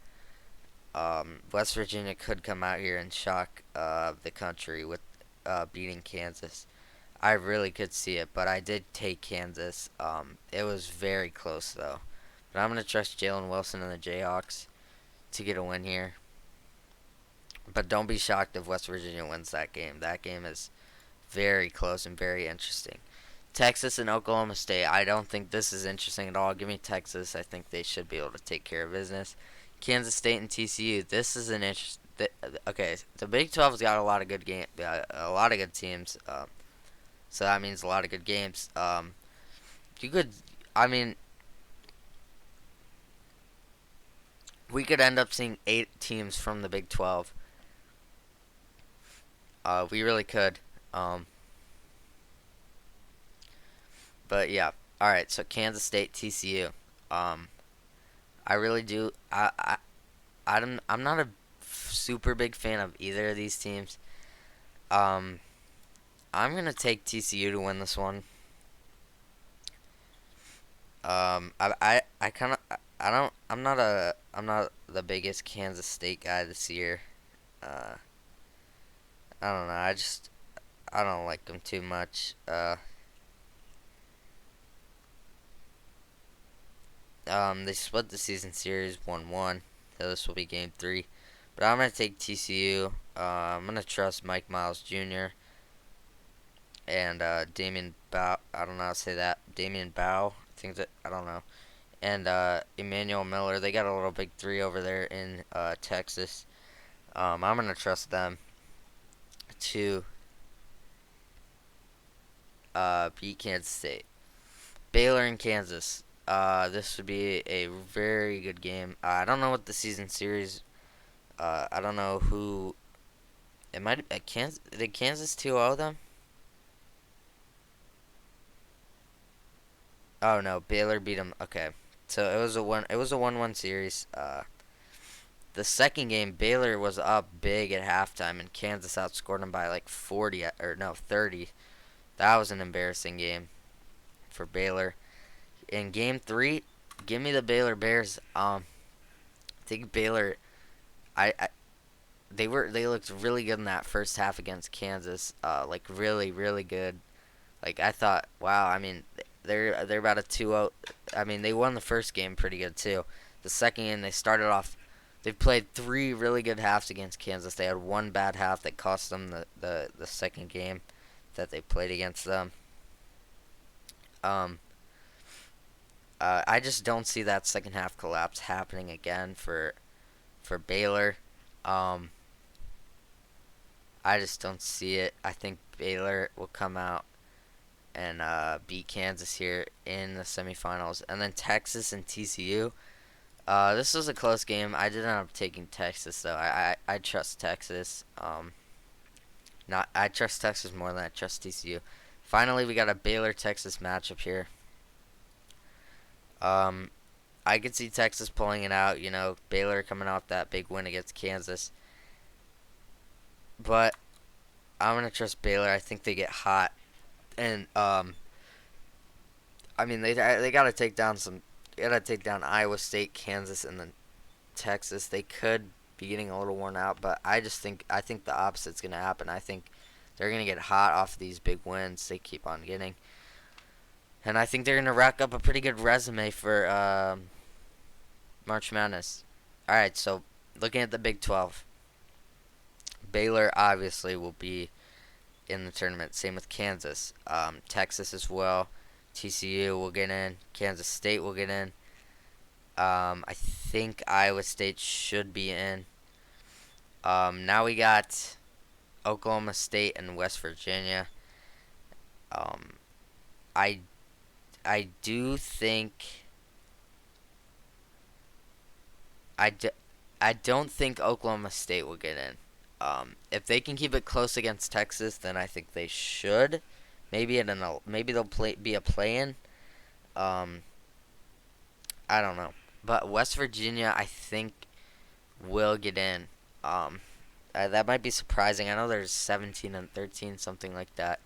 West Virginia could come out here and shock the country with beating Kansas. I really could see it, but I did take Kansas. It was very close though. But I'm gonna trust Jalen Wilson and the Jayhawks to get a win here. But don't be shocked if West Virginia wins that game. That game is very close and very interesting. Texas and Oklahoma State. I don't think this is interesting at all. Give me Texas. I think they should be able to take care of business. Kansas State and TCU. This is an interest. Okay, the Big 12's got a lot of good a lot of good teams. So that means a lot of good games. You could, I mean, we could end up seeing 8 teams from the Big 12. We really could. Um, but yeah. All right. So Kansas State, TCU. Um, I really do. I'm not a super big fan of either of these teams. Um, I'm gonna take TCU to win this one. I kind of, I don't, I'm not the biggest Kansas State guy this year. Uh, I don't know. I don't like them too much. They split the season series 1-1. So this will be game 3. But I'm gonna take TCU. I'm gonna trust Mike Miles Jr. and Damien Bow. I don't know how to say that. Damien Bow. I think that I don't know. And Emmanuel Miller. They got a little big 3 over there in Texas. I'm gonna trust them to beat Kansas State. Baylor and Kansas. This would be a very good game. I don't know what the season series. I don't know who. It might Kansas. Did Kansas 2-0 them? Oh no, Baylor beat them. Okay, so it was a 1-1 series. The second game, Baylor was up big at halftime, and Kansas outscored them by like 40 or no 30. That was an embarrassing game for Baylor. In game 3, give me the Baylor Bears. I think Baylor. I they looked really good in that first half against Kansas. Like really really good. Like I thought, wow. I mean, they're about a 2-0. I mean, they won the first game pretty good too. The second game they started off. They've played 3 really good halves against Kansas. They had one bad half that cost them the second game that they played against them. Um, I just don't see that second half collapse happening again for Baylor. Um, I just don't see it. I think Baylor will come out and beat Kansas here in the semifinals, and then Texas and TCU. This was a close game. I did end up taking Texas though. I trust Texas. Not I trust Texas more than I trust TCU. Finally, we got a Baylor Texas matchup here. Um, I could see Texas pulling it out. You know, Baylor coming off that big win against Kansas, but I'm gonna trust Baylor. I think they get hot, and I mean they gotta take down some. They gotta take down Iowa State, Kansas, and then Texas. They could be getting a little worn out, but I think the opposite's gonna happen. I think they're gonna get hot off these big wins they keep on getting. And I think they're going to rack up a pretty good resume for March Madness. Alright, so looking at the Big 12, Baylor obviously will be in the tournament. Same with Kansas. Texas as well. TCU will get in. Kansas State will get in. I think Iowa State should be in. Now we got Oklahoma State and West Virginia. Um, I I do think I, d- I don't think Oklahoma State will get in. If they can keep it close against Texas, then I think they should. Maybe they'll be a play-in. Um, I don't know, but West Virginia I think will get in. Um, that might be surprising. I know there's 17 and 13, something like that,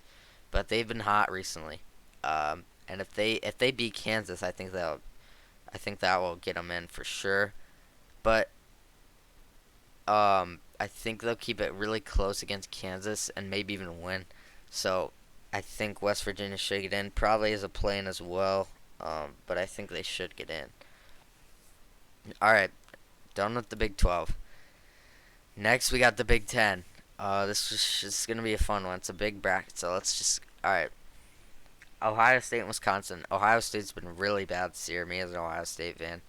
but they've been hot recently. And if they beat Kansas, I think that will get them in for sure. But I think they'll keep it really close against Kansas and maybe even win. So I think West Virginia should get in, probably as a play-in as well. But I think they should get in. All right, done with the Big 12. Next, we got the Big 10. This is gonna be a fun one. It's a big bracket, so let's just all right. Ohio State and Wisconsin. Ohio State's been really bad this year. Me as an Ohio State fan,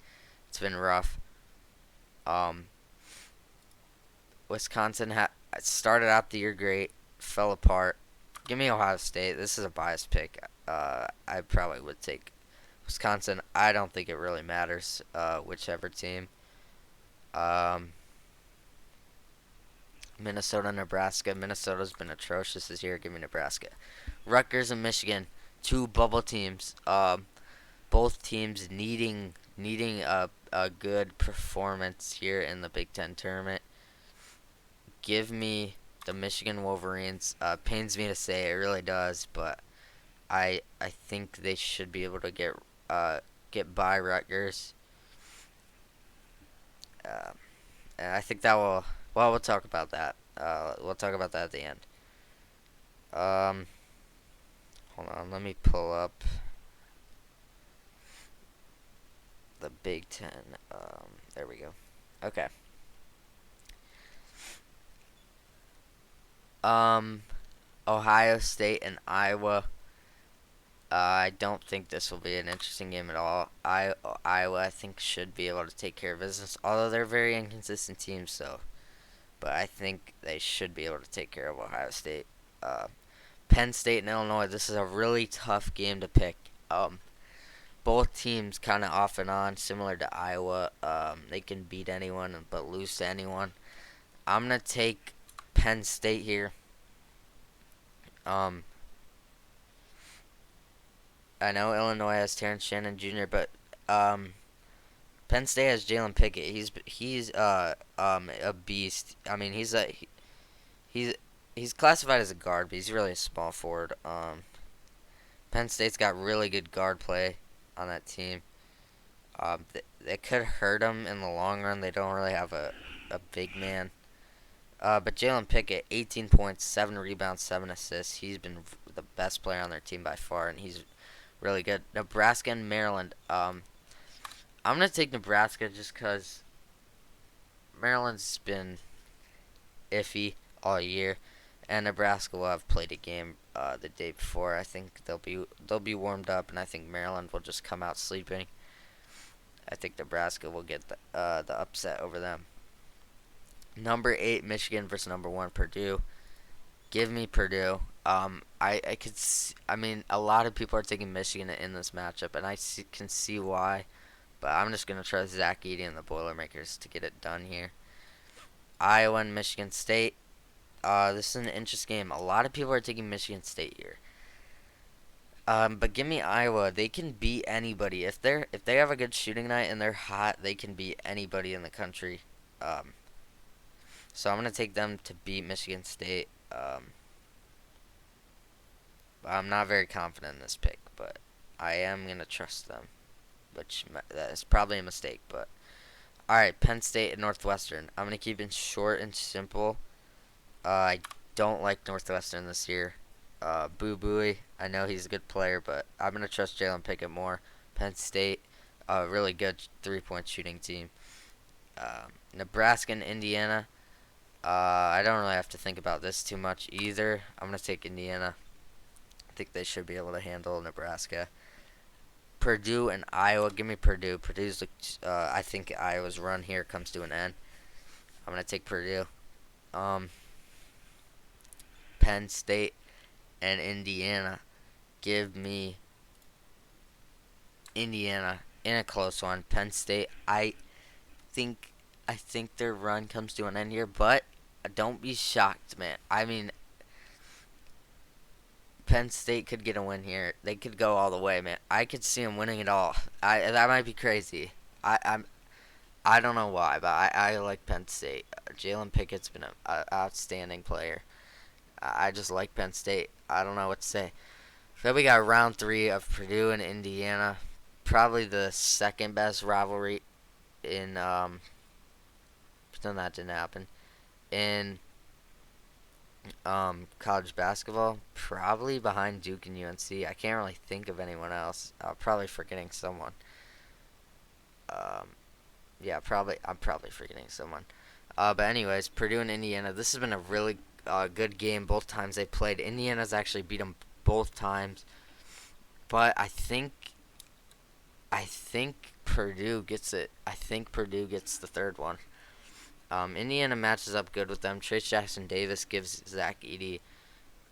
it's been rough. Um, Wisconsin started out the year great, fell apart. Give me Ohio State. This is a biased pick. I probably would take Wisconsin. I don't think it really matters whichever team. Um, Minnesota, Nebraska. Minnesota's been atrocious this year. Give me Nebraska. Rutgers and Michigan, two bubble teams. Both teams needing a good performance here in the Big Ten tournament. Give me the Michigan Wolverines. Pains me to say, it really does, but I think they should be able to get by Rutgers. Uh, and I think that will. Well, we'll talk about that. We'll talk about that at the end. Um, Hold on, let me pull up the Big Ten. There we go. Okay. Um, Ohio State and Iowa. I don't think this will be an interesting game at all. Iowa, I think, should be able to take care of business, although they're very inconsistent teams. So, but I think they should be able to take care of Ohio State. Uh, Penn State and Illinois. This is a really tough game to pick. Both teams kind of off and on, similar to Iowa. They can beat anyone but lose to anyone. I'm gonna take Penn State here. Um, I know Illinois has Terrence Shannon Jr., but Penn State has Jalen Pickett. He's a beast. I mean he's he's classified as a guard, but he's really a small forward. Penn State's got really good guard play on that team. That could hurt them in the long run. They don't really have a big man. But Jalen Pickett, 18 points, 7 rebounds, 7 assists. He's been the best player on their team by far, and he's really good. Nebraska and Maryland. I'm going to take Nebraska just because Maryland's been iffy all year, and Nebraska will have played a game the day before. I think they'll be warmed up, and I think Maryland will just come out sleeping. I think Nebraska will get the upset over them. Number 8 Michigan versus number 1 Purdue. Give me Purdue. I mean, a lot of people are taking Michigan in this matchup, and can see why. But I'm just gonna trust Zach Edey and the Boilermakers to get it done here. Iowa and Michigan State. This is an interesting game. A lot of people are taking Michigan State here. But give me Iowa. They can beat anybody if they have a good shooting night and they're hot. They can beat anybody in the country. So I'm gonna take them to beat Michigan State. I'm not very confident in this pick, but I am gonna trust them, which that is probably a mistake. But all right, Penn State and Northwestern. I'm gonna keep it short and simple. I don't like Northwestern this year. Boo Booey. I know he's a good player, but I'm gonna trust Jalen Pickett more. Penn State, a really good 3-point shooting team. Nebraska and Indiana. I don't really have to think about this too much either. I'm gonna take Indiana. I think they should be able to handle Nebraska. Purdue and Iowa. Give me Purdue. Purdue's. I think Iowa's run here comes to an end. I'm gonna take Purdue. Um, Penn State and Indiana. Give me Indiana in a close one. Penn State. Think I think their run comes to an end here, but don't be shocked, man. I mean, Penn State could get a win here. They could go all the way, man. I could see them winning it all. That might be crazy. I don't know why, but I like Penn State. Jalen Pickett's been an outstanding player. I just like Penn State. I don't know what to say. Then we got round 3 of Purdue and Indiana. Probably the second best rivalry in pretend that didn't happen. In college basketball, probably behind Duke and UNC. I can't really think of anyone else. Probably forgetting someone. Um, yeah, probably I'm probably forgetting someone. But anyways, Purdue and Indiana. This has been a really good game both times they played. Indiana's actually beat them both times, but I think Purdue gets it. I think Purdue gets the third one. Indiana matches up good with them. Trace Jackson Davis gives Zach Edey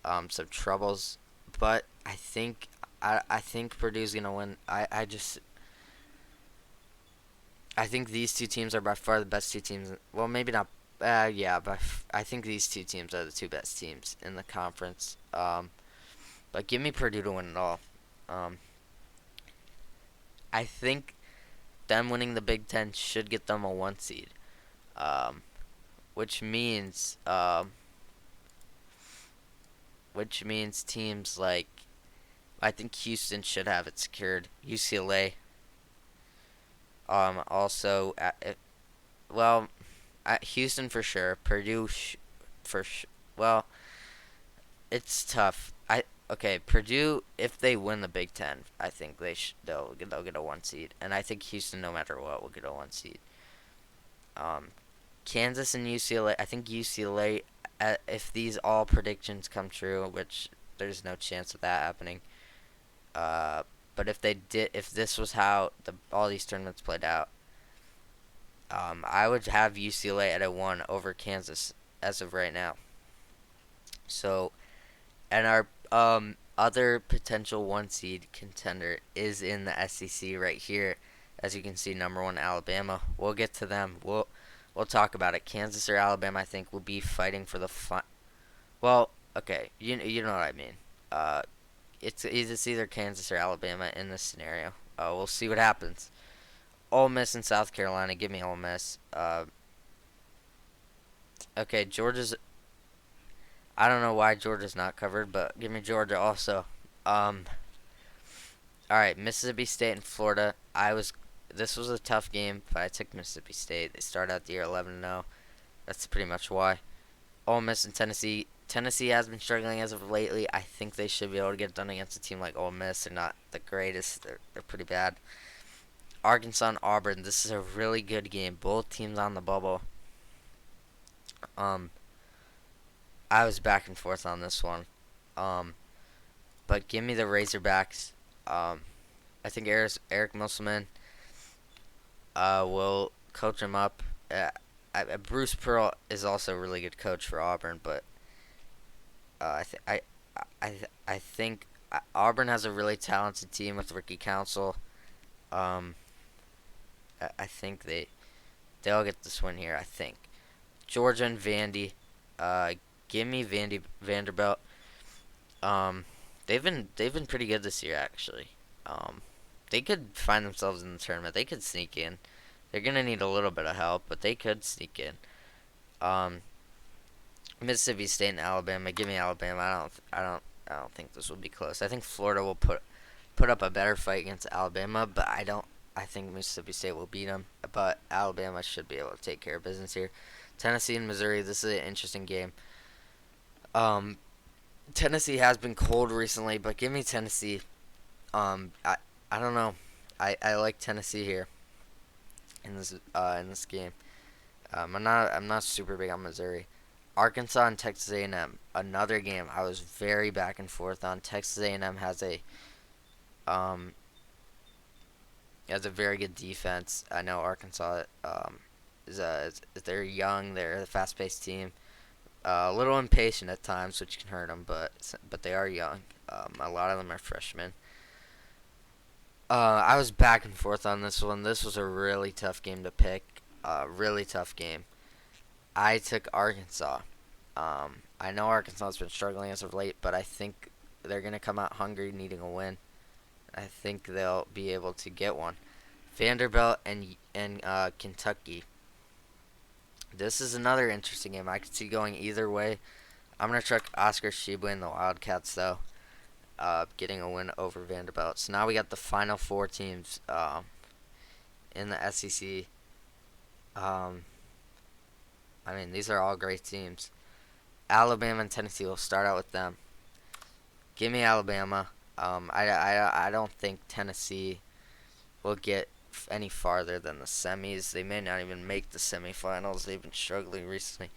some troubles, but I think Purdue's gonna win. I think these two teams are by far the best two teams. Well, maybe not. Yeah, but I think these two teams are the two best teams in the conference. But give me Purdue to win it all. Um, I think them winning the Big Ten should get them a 1 seed. Um, which means teams like I think Houston should have it secured. UCLA. Also, well, at Houston for sure. Purdue for well, it's tough. Okay, Purdue if they win the Big Ten, I think they'll get a 1 seed, and I think Houston no matter what will get a 1 seed. Um, Kansas and UCLA. I think UCLA, if these all predictions come true, which there's no chance of that happening. Uh, but if this was how all these tournaments played out, I would have UCLA at a 1 over Kansas as of right now. So, and our other potential 1 seed contender is in the SEC right here. As you can see, number 1 Alabama. We'll get to them. We'll talk about it. Kansas or Alabama, I think, will be fighting for the Well, okay, you know what I mean. It's either Kansas or Alabama in this scenario. We'll see what happens. Ole Miss and South Carolina. Give me Ole Miss. Okay, Georgia's. I don't know why Georgia's not covered, but give me Georgia also. Um, all right, Mississippi State and Florida. This was a tough game, but I took Mississippi State. They started out the year 11-0. That's pretty much why. Ole Miss and Tennessee. Tennessee has been struggling as of lately. I think they should be able to get it done against a team like Ole Miss. They're not the greatest. They're pretty bad. Arkansas and Auburn. This is a really good game. Both teams on the bubble. Um, I was back and forth on this one. Um, but give me the Razorbacks. I think Eric Musselman will coach him up. Bruce Pearl is also a really good coach for Auburn, but I think Auburn has a really talented team with Ricky Council. Um, I think they'll get this win here. I think Georgia and Vandy. Give me Vanderbilt. They've been pretty good this year actually. They could find themselves in the tournament. They could sneak in. They're gonna need a little bit of help, but they could sneak in. Um, Mississippi State and Alabama. Give me Alabama. I don't think this will be close. I think Florida will put up a better fight against Alabama, but I don't. I think Mississippi State will beat them, but Alabama should be able to take care of business here. Tennessee and Missouri. This is an interesting game. Um, Tennessee has been cold recently, but give me Tennessee. I don't know. I like Tennessee here in this game. I'm not super big on Missouri. Arkansas and Texas A&M, another game I was very back and forth on. Texas A&M um has a very good defense. I know Arkansas they're young, they're a fast-paced team. A little impatient at times, which can hurt them, but they are young. A lot of them are freshmen. I was back and forth on this one. This was a really tough game to pick. Really tough game. I took Arkansas. I know Arkansas has been struggling as of late, but I think they're gonna come out hungry, needing a win. I think they'll be able to get one. Vanderbilt and Kentucky. This is another interesting game. I could see going either way. I'm gonna chuck Oscar Sheba and the Wildcats though, getting a win over Vanderbilt. So now we got the final four teams in the SEC. Um, I mean, these are all great teams. Alabama and Tennessee. We'll start out with them. Give me Alabama. I don't think Tennessee will get any farther than the semis. They may not even make the semifinals. They've been struggling recently.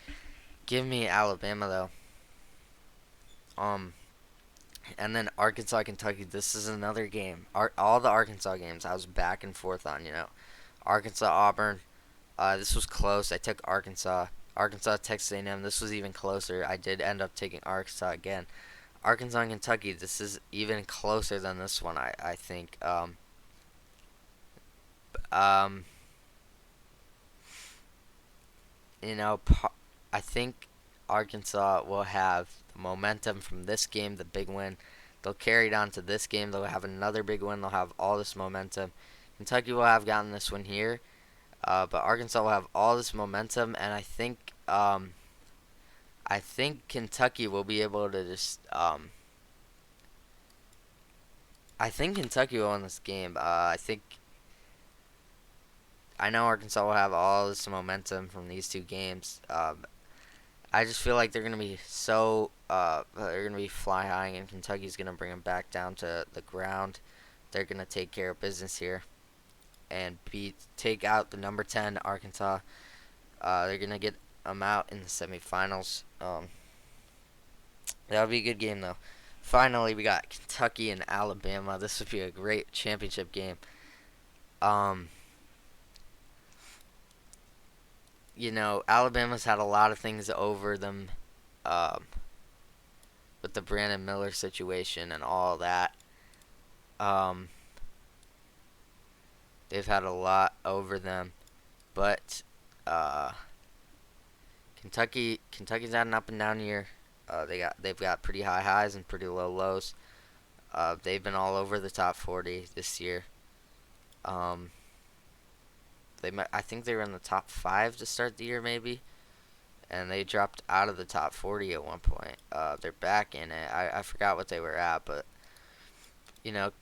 Give me Alabama though. Um, and then Arkansas, Kentucky. This is another game. All the Arkansas games I was back and forth on. Arkansas, Auburn. This was close. I took Arkansas. Arkansas, Texas A&M. This was even closer. I did end up taking Arkansas again. Arkansas and Kentucky. This is even closer than this one. I think. Um, you know, I think Arkansas will have the momentum from this game, the big win. They'll carry it on to this game. They'll have another big win. They'll have all this momentum. Kentucky will have gotten this one here, but Arkansas will have all this momentum, and I think Kentucky will be able to just I think Kentucky will win this game. I know Arkansas will have all this momentum from these two games. I just feel like they're gonna be they're gonna be fly high, and Kentucky's gonna bring them back down to the ground. They're gonna take care of business here and take out the number 10 Arkansas. They're gonna get them out in the semifinals. That'll be a good game though. Finally, we got Kentucky and Alabama. This would be a great championship game. Um, Alabama's had a lot of things over them, um, with the Brandon Miller situation and all that. Um, they've had a lot over them, but uh, Kentucky's had an up and down year. They've got pretty high highs and pretty low lows. They've been all over the top 40 this year. Um, I think they were in the top 5 to start the year maybe, and they dropped out of the top 40 at one point. They're back in it. I forgot what they were at, but you know,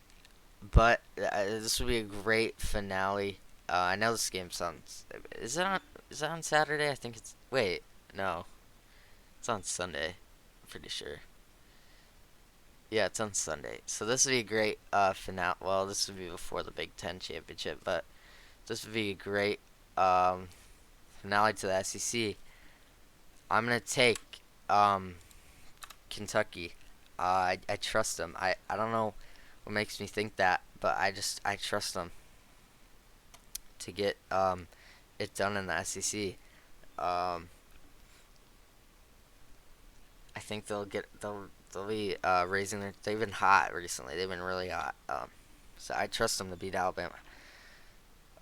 this would be a great finale. I know this game's on. Is it on Saturday? I think it's. Wait, no, it's on Sunday. I'm pretty sure. Yeah, it's on Sunday. So this would be a great finale. Well, this would be before the Big Ten championship, but this would be a great finale to the SEC. I'm gonna take um, Kentucky. I trust them. I don't know what makes me think that, but I trust them to get it done in the SEC. Um, I think they'll be raising their. They've been hot recently. They've been really hot. So I trust them to beat Alabama.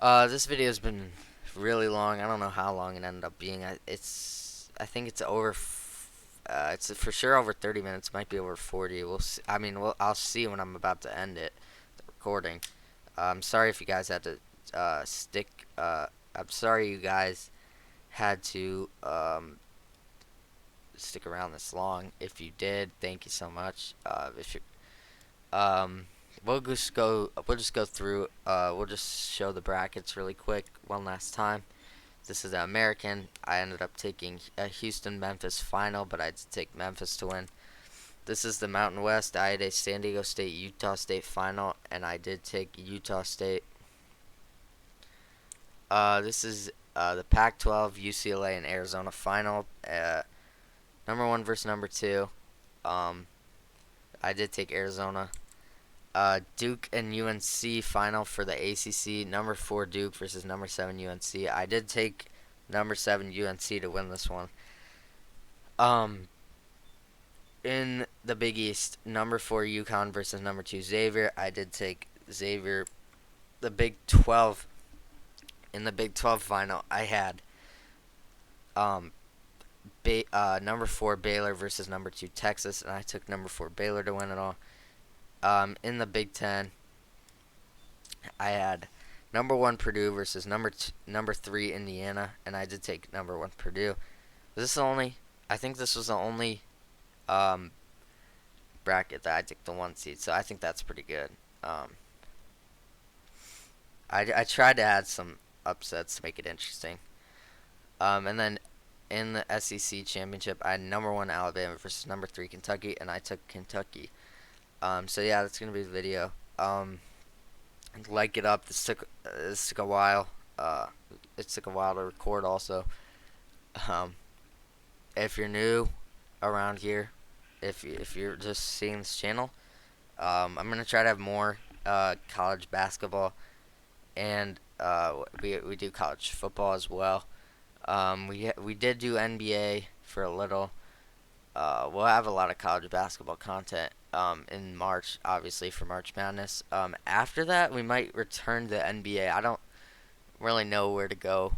This video's been really long. I don't know how long it ended up being. I think it's over. It's for sure over 30 minutes. Might be over 40. We'll see. I mean, I'll see when I'm about to end it, the recording. I'm sorry if you guys had to stick. I'm sorry you guys had to stick around this long. If you did, thank you so much. If you we'll just go through. We'll just show the brackets really quick one last time. This is the American. I ended up taking a Houston Memphis final, but I had to take Memphis to win. This is the Mountain West. I had a San Diego State Utah State final, and I did take Utah State. This is the Pac-12 UCLA and Arizona final. Number one versus number two. Um, I did take Arizona. Duke and UNC final for the ACC. Number four Duke versus number seven UNC. I did take number seven UNC to win this one. Um, in the Big East, number four UConn versus number two Xavier. I did take Xavier. The Big 12. In the Big 12 final, I had um, number four Baylor versus number two Texas, and I took number four Baylor to win it all. In the Big 10, I had number one Purdue versus number three Indiana, and I did take number one Purdue. I think this was the only um, bracket that I took the one seed, so I think that's pretty good. Um, I tried to add some upsets to make it interesting. And then in the SEC championship, I had number one Alabama versus number three Kentucky, and I took Kentucky. So yeah, that's gonna be the video. Like it up. This took a while. It took a while to record. Also, um, if you're new around here, if you're just seeing this channel, I'm gonna try to have more college basketball, and we do college football as well. We did do NBA for a little. We'll have a lot of college basketball content in March, obviously for March Madness. After that, we might return to NBA. I don't really know where to go.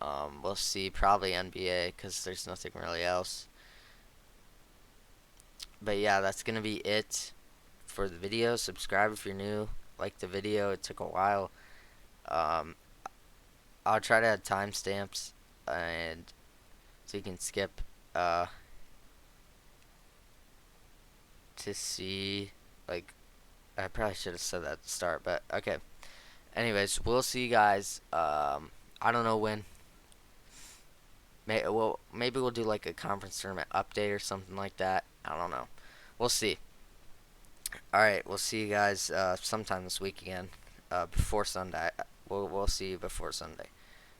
We'll see. Probably NBA because there's nothing really else. But yeah, that's gonna be it for the video. Subscribe if you're new. Like the video. It took a while. Um, I'll try to add timestamps and so you can skip to see, like, I probably should have said that at the start, but okay. Anyways, we'll see you guys. I don't know when. Maybe we'll do like a conference tournament update or something like that. I don't know. We'll see. All right, we'll see you guys sometime this week again. Before Sunday. We'll see you before Sunday.